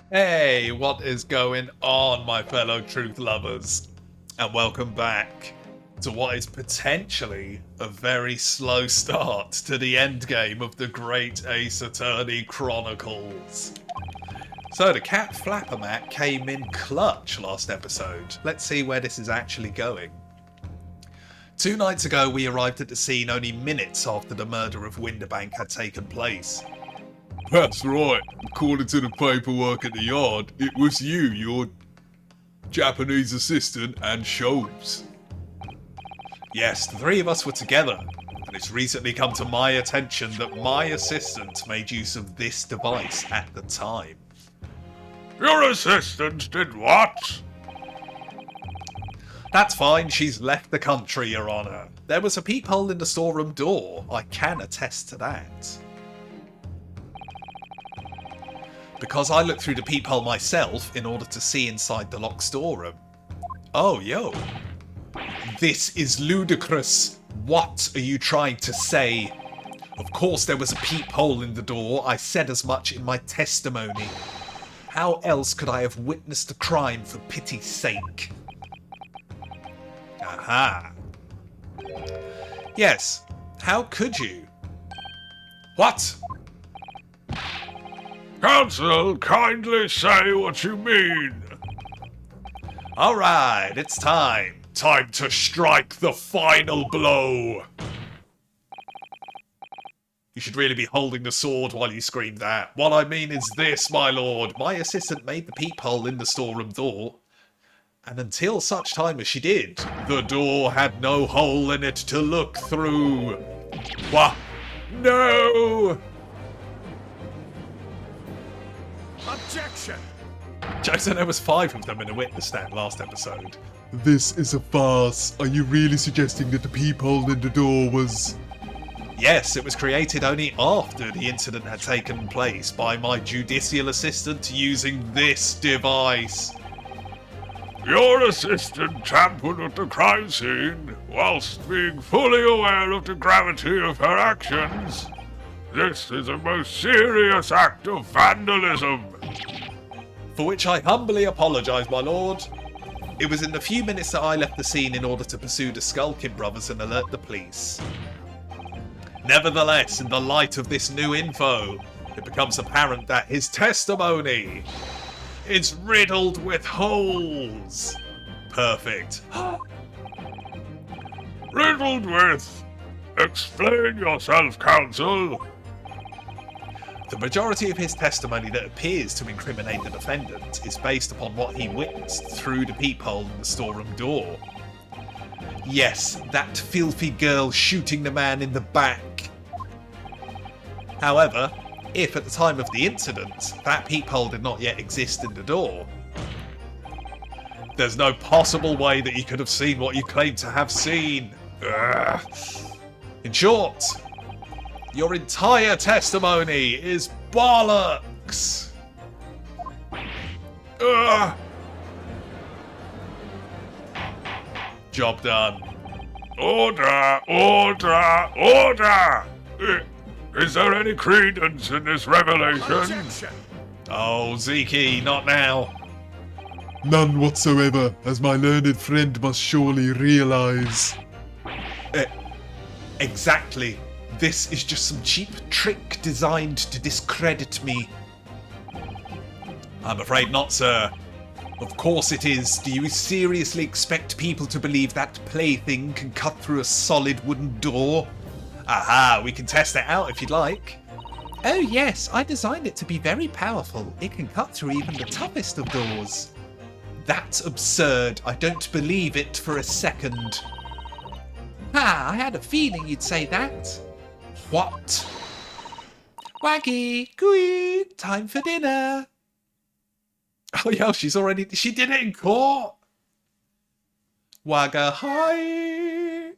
Hey, what is going on, my fellow truth lovers? And welcome back to what is potentially a very slow start to the endgame of the Great Ace Attorney Chronicles. So the Cat Flappermat came in clutch last episode. Let's see where this is actually going. 2 nights ago, we arrived at the scene only minutes after the murder of Windibank had taken place. That's right. According to the paperwork at the yard, it was you, your Japanese assistant, and Shoves. Yes, the 3 of us were together, and it's recently come to my attention that my assistant made use of this device at the time. Your assistant did what? That's fine, she's left the country, Your Honour. There was a peephole in the storeroom door. I can attest to that. Because I looked through the peephole myself in order to see inside the locked storeroom. Oh, yo. This is ludicrous. What are you trying to say? Of course there was a peephole in the door. I said as much in my testimony. How else could I have witnessed the crime, for pity's sake? Aha. Yes. How could you? What? Counsel, kindly say what you mean. Alright, it's time. Time to strike the final blow. You should really be holding the sword while you scream that. What I mean is this, my lord. My assistant made the peephole in the storeroom door. And until such time as she did, the door had no hole in it to look through. What? No! Objection! Jason, there was 5 of them in a witness stand last episode. This is a farce. Are you really suggesting that the peephole in the door was... Yes, it was created only after the incident had taken place by my judicial assistant using this device. Your assistant tampered with the crime scene whilst being fully aware of the gravity of her actions. This is a most serious act of vandalism. For which I humbly apologise, my lord. It was in the few minutes that I left the scene in order to pursue the Skulking brothers and alert the police. Nevertheless, in the light of this new info, it becomes apparent that his testimony is riddled with holes. Perfect. Riddled with? Explain yourself, counsel. The majority of his testimony that appears to incriminate the defendant is based upon what he witnessed through the peephole in the storeroom door. Yes, that filthy girl shooting the man in the back. However, if at the time of the incident, that peephole did not yet exist in the door, there's no possible way that you could have seen what you claim to have seen. Ugh. In short, your entire testimony is bollocks! Ugh. Job done. Order! Order! Order! Is there any credence in this revelation? Objection! Oh, Zeke, not now. None whatsoever, as my learned friend must surely realise. Exactly. This is just some cheap trick designed to discredit me. I'm afraid not, sir. Of course it is. Do you seriously expect people to believe that plaything can cut through a solid wooden door? Aha, we can test it out if you'd like. Oh yes, I designed it to be very powerful. It can cut through even the toughest of doors. That's absurd. I don't believe it for a second. Ah, I had a feeling you'd say that. What? Waggy, gooey, time for dinner. Oh yeah, she did it in court. Wagga hi.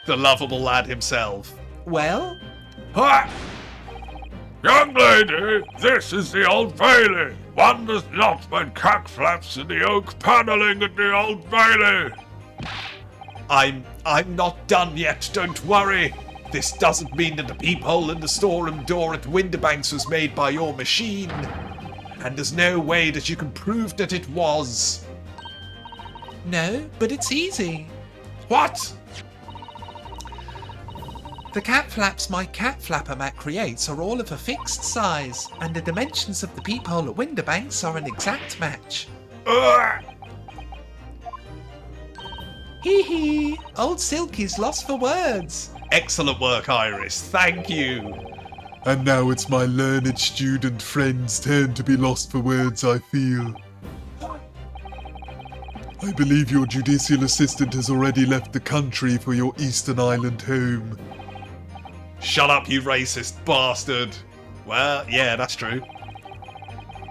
The lovable lad himself. Well? Ha! Young lady, this is the Old Bailey. One does not make cat flaps in the oak panelling at the Old Bailey. I'm not done yet, don't worry. This doesn't mean that the peephole in the storeroom door at Windibank was made by your machine. And there's no way that you can prove that it was. No, but it's easy. What? The cat flaps my cat flapper mat creates are all of a fixed size, and the dimensions of the peephole at Windibank are an exact match. Hee hee, old Silky's lost for words. Excellent work, Iris, thank you. And now it's my learned student friend's turn to be lost for words, I feel. I believe your judicial assistant has already left the country for your Eastern Island home. Shut up, you racist bastard. Well, yeah, that's true.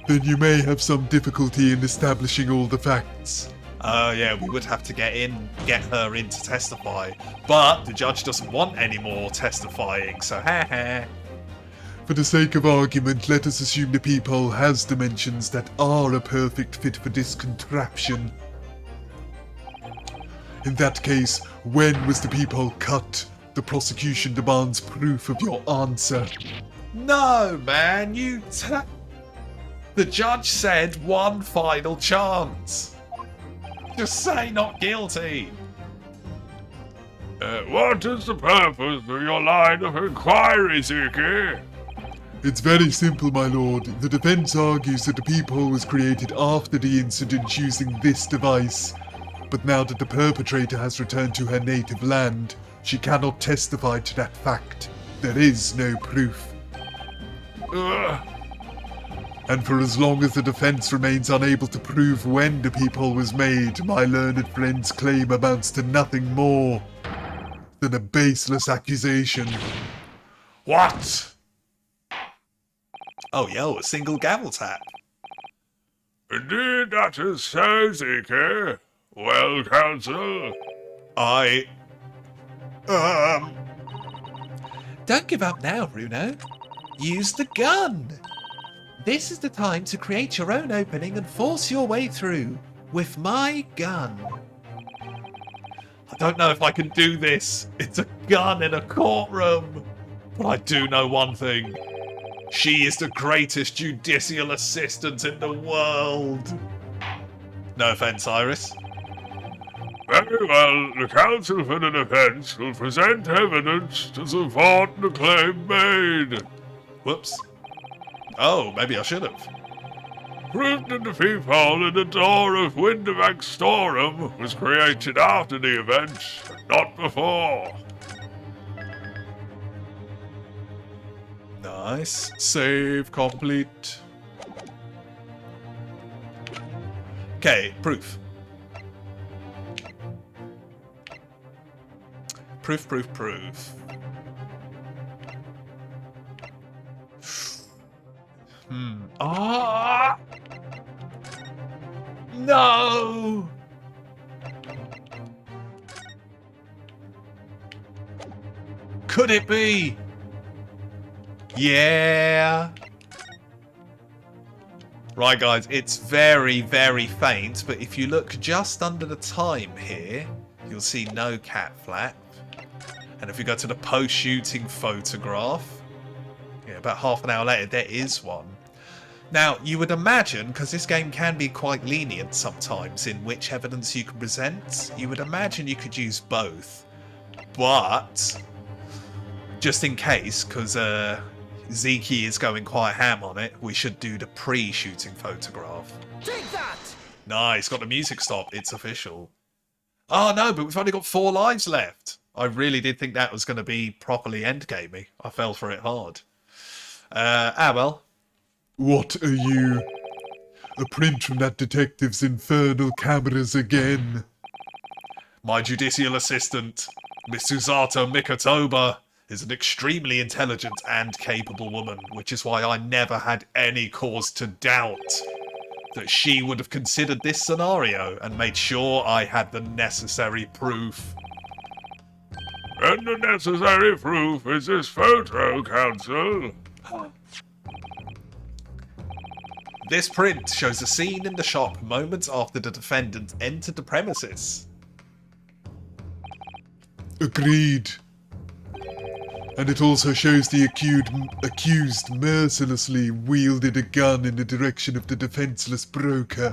Then you may have some difficulty in establishing all the facts. Yeah, we would have to get her in to testify. But the judge doesn't want any more testifying, so ha. For the sake of argument, let us assume the peephole has dimensions that are a perfect fit for this contraption. In that case, when was the peephole cut? The prosecution demands proof of your answer. No, man, the judge said one final chance. Just say not guilty. What is the purpose of your line of inquiry, Ziki? It's very simple, my lord. The defense argues that the peephole was created after the incident using this device. But now that the perpetrator has returned to her native land, she cannot testify to that fact. There is no proof. And for as long as the defense remains unable to prove when the peephole was made, my learned friend's claim amounts to nothing more than a baseless accusation. What? Oh, yo, a single gavel tap. Indeed, that is so, Ziki. Well, counsel. Don't give up now, Bruno. Use the gun. This is the time to create your own opening and force your way through with my gun. I don't know if I can do this. It's a gun in a courtroom. But I do know one thing. She is the greatest judicial assistant in the world. No offense, Iris. Very well, the counsel for the defense will present evidence to support the claim made. Whoops. Oh, maybe I should have. Proof that the peephole in the door of Windibank's storeroom was created after the event, not before. Nice. Save complete. Okay, proof. Proof. Ah! No! Could it be? Yeah. Right, guys, it's very, very faint, but if you look just under the time here, you'll see no cat flap. And if you go to the post-shooting photograph, yeah, about half an hour later, there is one. Now, you would imagine, because this game can be quite lenient sometimes in which evidence you can present, you would imagine you could use both. But, just in case, because Ziki is going quite ham on it, we should do the pre-shooting photograph. Take that! Nice, got the music stopped, it's official. Oh no, but we've only got 4 lives left. I really did think that was going to be properly endgamey. I fell for it hard. Well. What are you? A print from that detective's infernal cameras again. My judicial assistant, Miss Susato Mikotoba, is an extremely intelligent and capable woman, which is why I never had any cause to doubt that she would have considered this scenario and made sure I had the necessary proof. And the necessary proof is this photo, counsel. This print shows a scene in the shop moments after the defendant entered the premises. Agreed. And it also shows the accused mercilessly wielded a gun in the direction of the defenseless broker.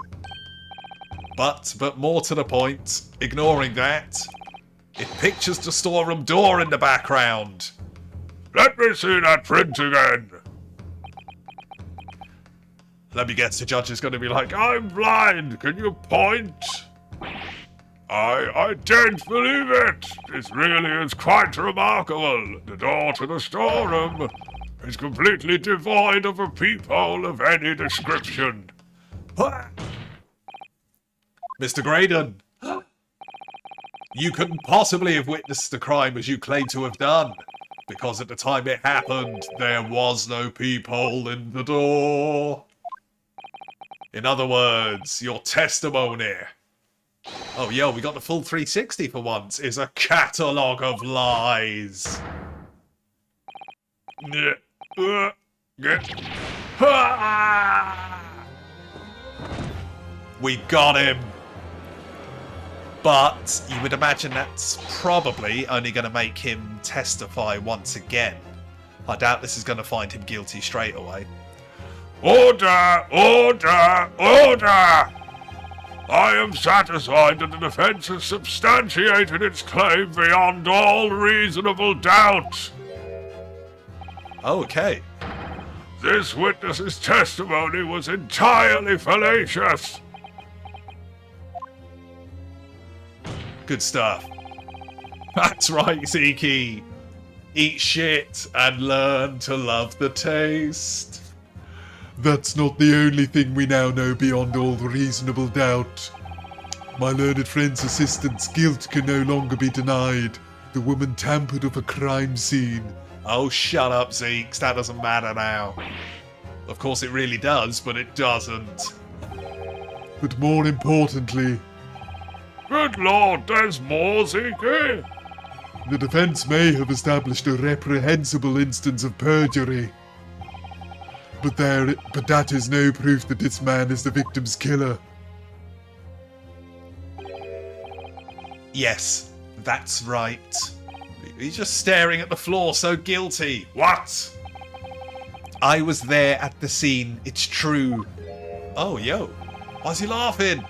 But more to the point, ignoring that, it pictures the storeroom door in the background. Let me see that print again. Let me guess, the judge is going to be like, I'm blind. Can you point? I don't believe it. This really is quite remarkable. The door to the storeroom is completely devoid of a peephole of any description. Mr. Graydon, you couldn't possibly have witnessed the crime as you claim to have done, because at the time it happened, there was no peephole in the door. In other words, your testimony, oh yo, we got the full 360 for once, is a catalogue of lies. We got him. But you would imagine that's probably only going to make him testify once again. I doubt this is going to find him guilty straight away. Order! Order! Order! I am satisfied that the defense has substantiated its claim beyond all reasonable doubt. Okay. This witness's testimony was entirely fallacious. Good stuff. That's right, Zeke. Eat shit and learn to love the taste. That's not the only thing we now know beyond all reasonable doubt. My learned friend's assistant's guilt can no longer be denied. The woman tampered with a crime scene. Oh, shut up, Zeke. That doesn't matter now. Of course it really does, but it doesn't. But more importantly, Good Lord, there's more, Zeke. the defense may have established a reprehensible instance of perjury. But that is no proof that this man is the victim's killer. Yes, that's right. He's just staring at the floor, so guilty. What? I was there at the scene, it's true. Oh, yo. Why's he laughing?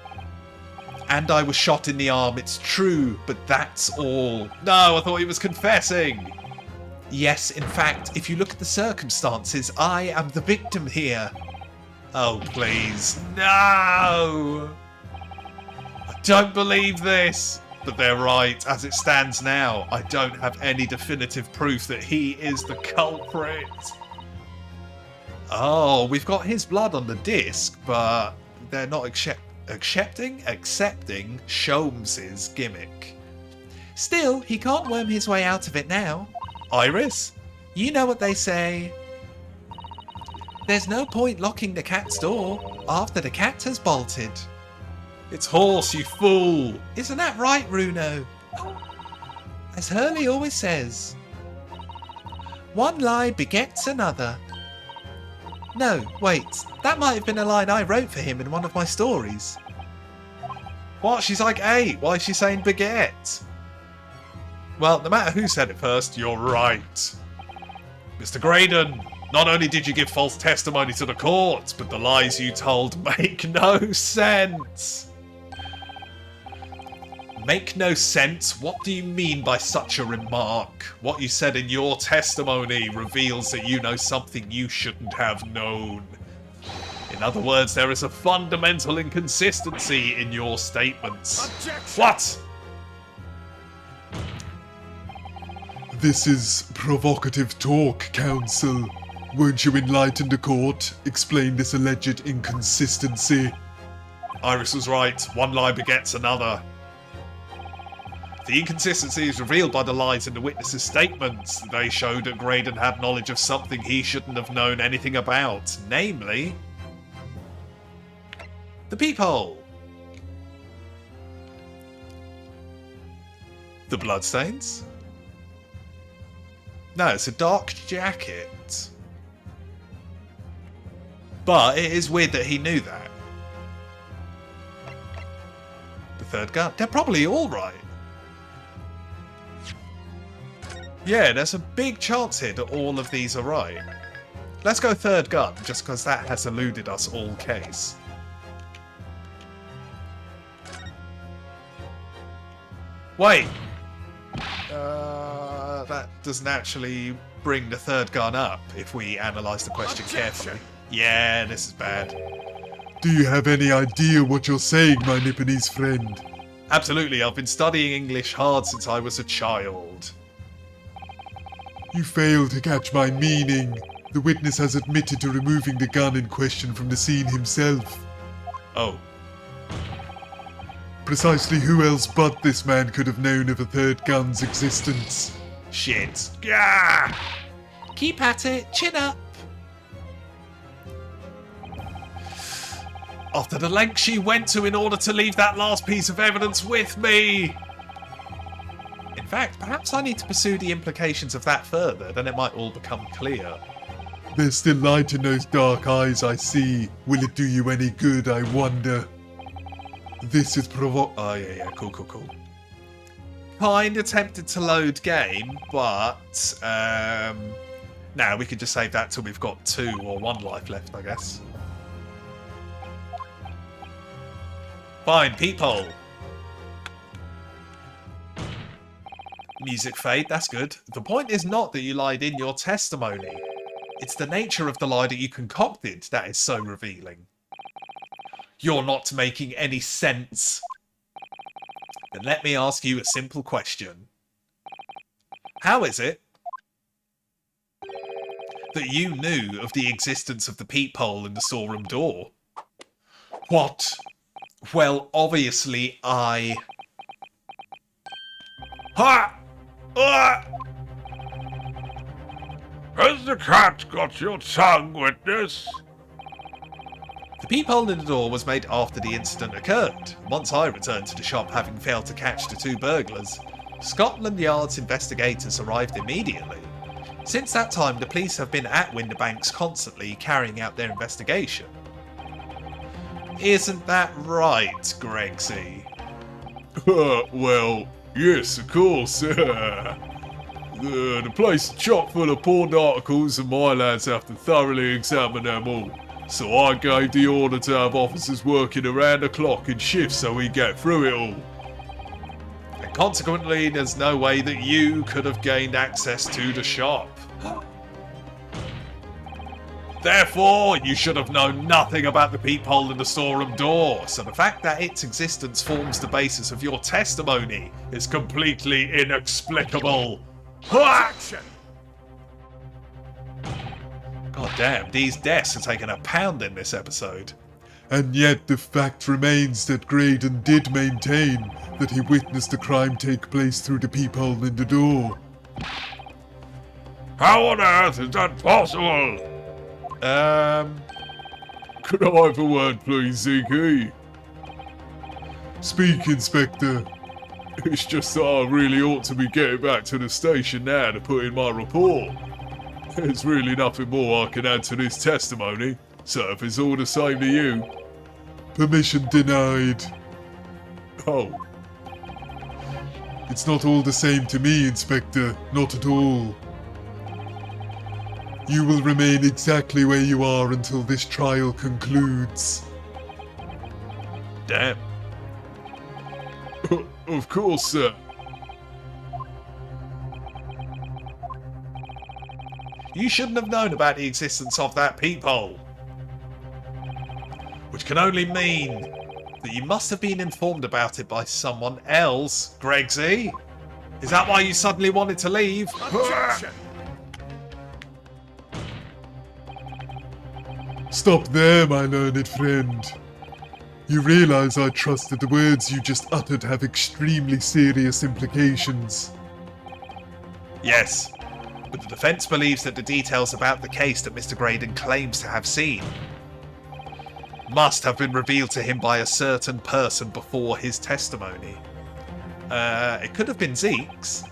And I was shot in the arm, it's true, but that's all. No, I thought he was confessing. Yes, in fact, if you look at the circumstances, I am the victim here. Oh, please. No! I don't believe this. But they're right. As it stands now, I don't have any definitive proof that he is the culprit. Oh, we've got his blood on the disc, but they're not accepting Sholmes's gimmick. Still, he can't worm his way out of it now. Iris, you know what they say. There's no point locking the cat's door after the cat has bolted. It's horse, you fool. Isn't that right, Runo? As Hurley always says, one lie begets another. No, wait, that might have been a line I wrote for him in one of my stories. What? She's like 8. Why is she saying beget? Well, no matter who said it first, you're right. Mr. Graydon, not only did you give false testimony to the court, but the lies you told make no sense. Make no sense? What do you mean by such a remark? What you said in your testimony reveals that you know something you shouldn't have known. In other words, there is a fundamental inconsistency in your statements. Objection. What? This is provocative talk, counsel. Won't you enlighten the court? Explain this alleged inconsistency. Iris was right. One lie begets another. The inconsistency is revealed by the lies in the witnesses' statements. They showed that Graydon had knowledge of something he shouldn't have known anything about. Namely, the peephole. The bloodstains? No, it's a dark jacket. But it is weird that he knew that. The third gun. They're probably all right. Yeah, there's a big chance here that all of these are right. Let's go third gun, just because that has eluded us all case. Wait! That doesn't actually bring the third gun up if we analyse the question carefully. Yeah, this is bad. Do you have any idea what you're saying, my Nipponese friend? Absolutely, I've been studying English hard since I was a child. You fail to catch my meaning. The witness has admitted to removing the gun in question from the scene himself. Oh. Precisely who else but this man could have known of a third gun's existence? Shit. Gah! Keep at it, chin up. After the length she went to in order to leave that last piece of evidence with me. In fact, perhaps I need to pursue the implications of that further, then it might all become clear. There's still light in those dark eyes, I see. Will it do you any good, I wonder? This is Oh, yeah, cool. Kinda tempted to load game, but, now we could just save that till we've got 2 or 1 life left, I guess. Fine, peephole. Music fade, that's good. The point is not that you lied in your testimony. It's the nature of the lie that you concocted that is so revealing. You're not making any sense. Then let me ask you a simple question. How is it that you knew of the existence of the peephole in the storeroom door? What? Well, obviously I... Ha! Ah! Has the cat got your tongue, witness? The peephole in the door was made after the incident occurred. Once I returned to the shop having failed to catch the 2 burglars, Scotland Yard's investigators arrived immediately. Since that time, the police have been at Windibank constantly carrying out their investigation. Isn't that right, Gregsy? Well, yes, of course. The place is chock full of pawned articles and my lads have to thoroughly examine them all. So I gave the order to have officers working around the clock in shifts so we get through it all. And consequently, there's no way that you could have gained access to the shop. Therefore, you should have known nothing about the peephole in the storeroom door, so the fact that its existence forms the basis of your testimony is completely inexplicable. Action! God damn, these deaths are taking a pound in this episode. And yet the fact remains that Graydon did maintain that he witnessed the crime take place through the peephole in the door. How on earth is that possible? Could I have a word, please, Zeke? Speak, Inspector. It's just that I really ought to be getting back to the station now to put in my report. There's really nothing more I can add to this testimony, so if it's all the same to you... Permission denied. Oh. It's not all the same to me, Inspector. Not at all. You will remain exactly where you are until this trial concludes. Damn. Of course, sir. You shouldn't have known about the existence of that peephole. Which can only mean that you must have been informed about it by someone else, Gregsy. Is that why you suddenly wanted to leave? Stop there, my learned friend. You realize I trust that the words you just uttered have extremely serious implications. Yes, but the defence believes that the details about the case that Mr. Graydon claims to have seen must have been revealed to him by a certain person before his testimony. It could have been Zeke's.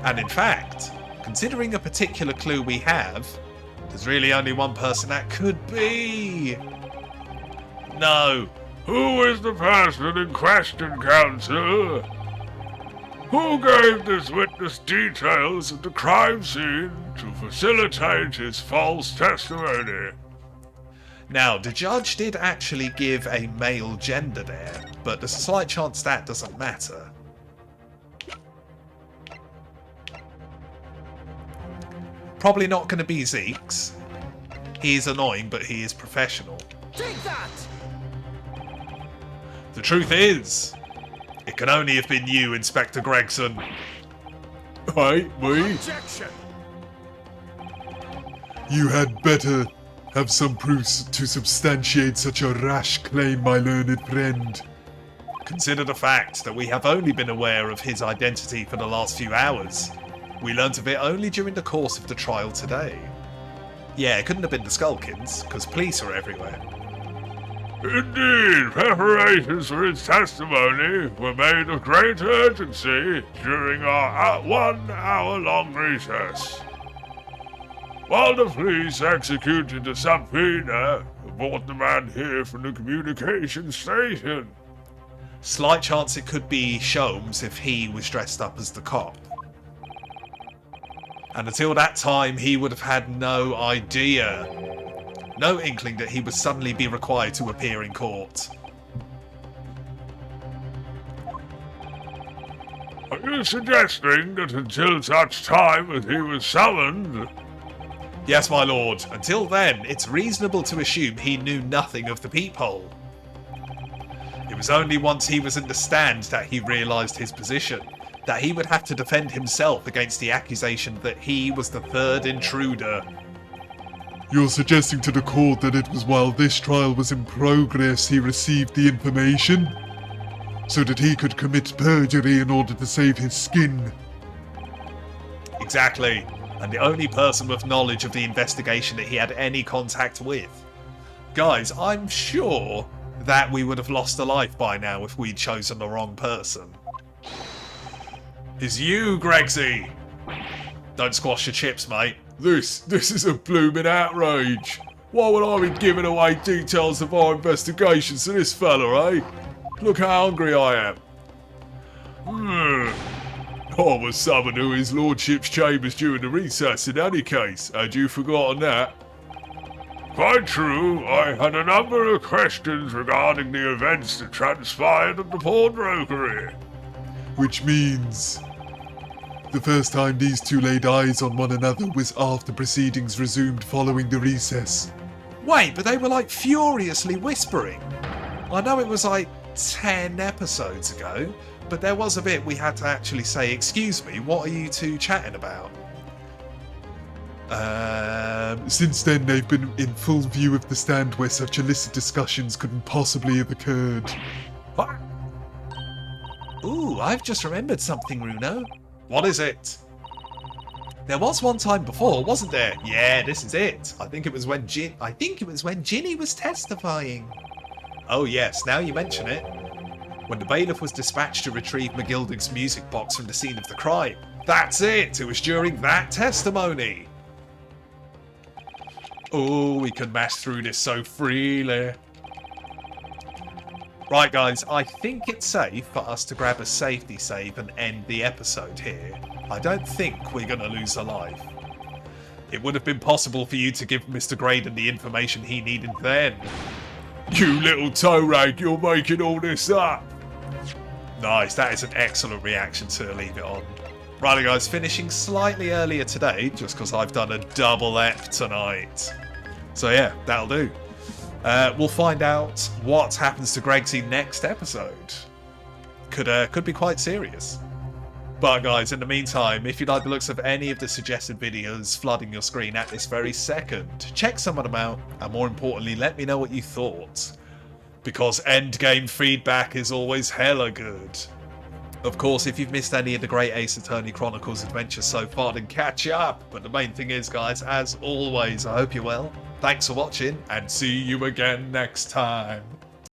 And in fact, considering a particular clue we have, there's really only one person that could be. No. Who is the person in question, Counsel? Who gave this witness details of the crime scene to facilitate his false testimony? Now, the judge did actually give a male gender there, but there's a slight chance that doesn't matter. Probably not going to be Zeke's. He is annoying, but he is professional. Take that! The truth is, it can only have been you, Inspector Gregson. Hey, me? Objection! You had better have some proofs to substantiate such a rash claim, my learned friend. Consider the fact that we have only been aware of his identity for the last few hours. We learnt of it only during the course of the trial today. Yeah, it couldn't have been the Skulkins, because police are everywhere. Indeed, preparations for his testimony were made with great urgency during our 1 hour-long recess. While the police executed the subpoena, brought the man here from the communications station. Slight chance it could be Sholmes if he was dressed up as the cop. And until that time, he would have had no idea, no inkling that he would suddenly be required to appear in court. Are you suggesting that until such time as he was summoned? Yes, my lord. Until then, it's reasonable to assume he knew nothing of the peephole. It was only once he was in the stand that he realised his position, that he would have to defend himself against the accusation that he was the third intruder. You're suggesting to the court that it was while this trial was in progress he received the information? So that he could commit perjury in order to save his skin? Exactly. And the only person with knowledge of the investigation that he had any contact with. Guys, I'm sure that we would have lost a life by now if we'd chosen the wrong person. It's you, Gregsy! Don't squash your chips, mate. This is a blooming outrage. Why would I be giving away details of our investigations to this fella, eh? Look how hungry I am. I was summoned to his lordship's chambers during the recess in any case. Had you forgotten that? Quite true. I had a number of questions regarding the events that transpired at the pawnbrokery. Which means the first time these two laid eyes on one another was after proceedings resumed following the recess. Wait, but they were like furiously whispering. I know it was like 10 episodes ago, but there was a bit we had to actually say, excuse me, what are you two chatting about? Since then, they've been in full view of the stand where such illicit discussions couldn't possibly have occurred. What? Ooh, I've just remembered something, Runo. What is it? There was one time before, wasn't there? Yeah, this is it. I think it was when Ginny was testifying. Oh yes, now you mention it. When the bailiff was dispatched to retrieve McGilding's music box from the scene of the crime. That's it! It was during that testimony! Oh, we can mash through this so freely. Right guys, I think it's safe for us to grab a safety save and end the episode here. I don't think we're going to lose a life. It would have been possible for you to give Mr. Graydon the information he needed then. You little toe rag, you're making all this up. Nice, that is an excellent reaction to leave it on. Right guys, finishing slightly earlier today, just because I've done a double ep tonight. So yeah, that'll do. We'll find out what happens to Gregsy next episode. Could be quite serious. But guys, in the meantime, if you like the looks of any of the suggested videos flooding your screen at this very second, check some of them out, and more importantly, let me know what you thought. Because endgame feedback is always hella good. Of course, if you've missed any of the Great Ace Attorney Chronicles adventures so far, then catch up. But the main thing is, guys, as always, I hope you're well. Thanks for watching, and see you again next time.